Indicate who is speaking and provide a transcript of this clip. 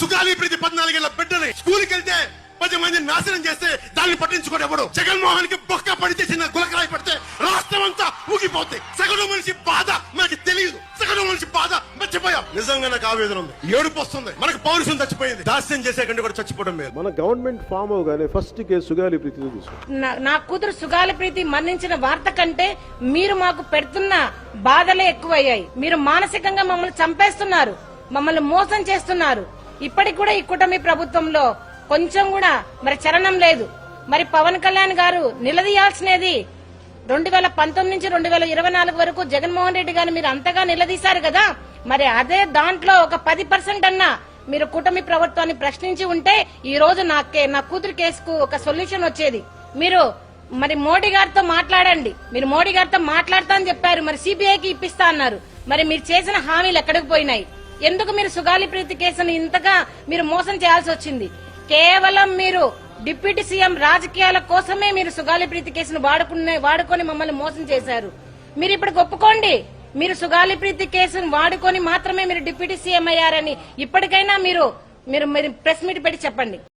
Speaker 1: సుగాలి ప్రీతి 14 ఏళ్ల బిడ్డని స్కూల్కి వెళ్తే 10 మందిని నాశనం చేస్తే దాన్ని పట్టించుకోడు ఎవడు. జగన్మోహన్ కి బొక్క పడితే చిన్న గులకరాయి పడితే రాష్ట్రం అంతా ఊగిపోతే సగటు మనిషి బాధ మనకి తెలియదు. సగటు మనిషి బాధ మర్చిపోయాం. నిజంగా నాకు ఆవేదన ఉంది, ఏడుపు వస్తుంది. మనకు పౌరుషం చచ్చిపోయింది. దాస్యం చేసే కంటే కూడా చచ్చిపోవడం లేదు.
Speaker 2: మన గవర్నమెంట్ ఫామ్ అవగానే ఫస్ట్ కేసు సుగాలి ప్రీతి తీసుకుంటాం.
Speaker 3: నా కూతురు సుగాలి ప్రీతి మరణించిన వార్త కంటే మీరు మాకు పెడుతున్న బాధలే ఎక్కువయ్యాయి. మీరు మానసికంగా మమ్మల్ని చంపేస్తున్నారు, మమ్మల్ని మోసం చేస్తున్నారు. ఇప్పటికి కూడా ఈ కూటమి ప్రభుత్వంలో కొంచెం కూడా మరి చలనం లేదు. మరి పవన్ కళ్యాణ్ గారు నిలదీయాల్సినది 2019 నుంచి 2024 వరకు జగన్మోహన్ రెడ్డి గారిని మీరు అంతగా నిలదీశారు కదా, మరి అదే దాంట్లో ఒక 10% అన్నా మీరు కూటమి ప్రభుత్వాన్ని ప్రశ్నించి ఉంటే ఈ రోజు నా కూతురు కేసుకు ఒక సొల్యూషన్ వచ్చేది. మీరు మరి మోడీ గారితో మాట్లాడండి. మీరు మోడీ గారితో మాట్లాడతా అని చెప్పారు, మరి సిబిఐకి ఇప్పిస్తా అన్నారు. మరి మీరు చేసిన హామీలు ఎక్కడికి పోయినాయి? ఎందుకు మీరు సుగాలి ప్రీతి కేసును ఇంతగా మీరు మోసం చేయాల్సి వచ్చింది? కేవలం మీరు డిప్యూటీ సీఎం రాజకీయాల కోసమే మీరు సుగాలి ప్రీతి కేసును వాడుకొని మమ్మల్ని మోసం చేశారు. మీరు ఇప్పుడు ఒప్పుకోండి, మీరు సుగాలి ప్రీతి కేసును వాడుకొని మాత్రమే మీరు డిప్యూటీ సీఎం అయ్యారని ఇప్పటికైనా మీరు ప్రెస్ మీట్ పెట్టి చెప్పండి.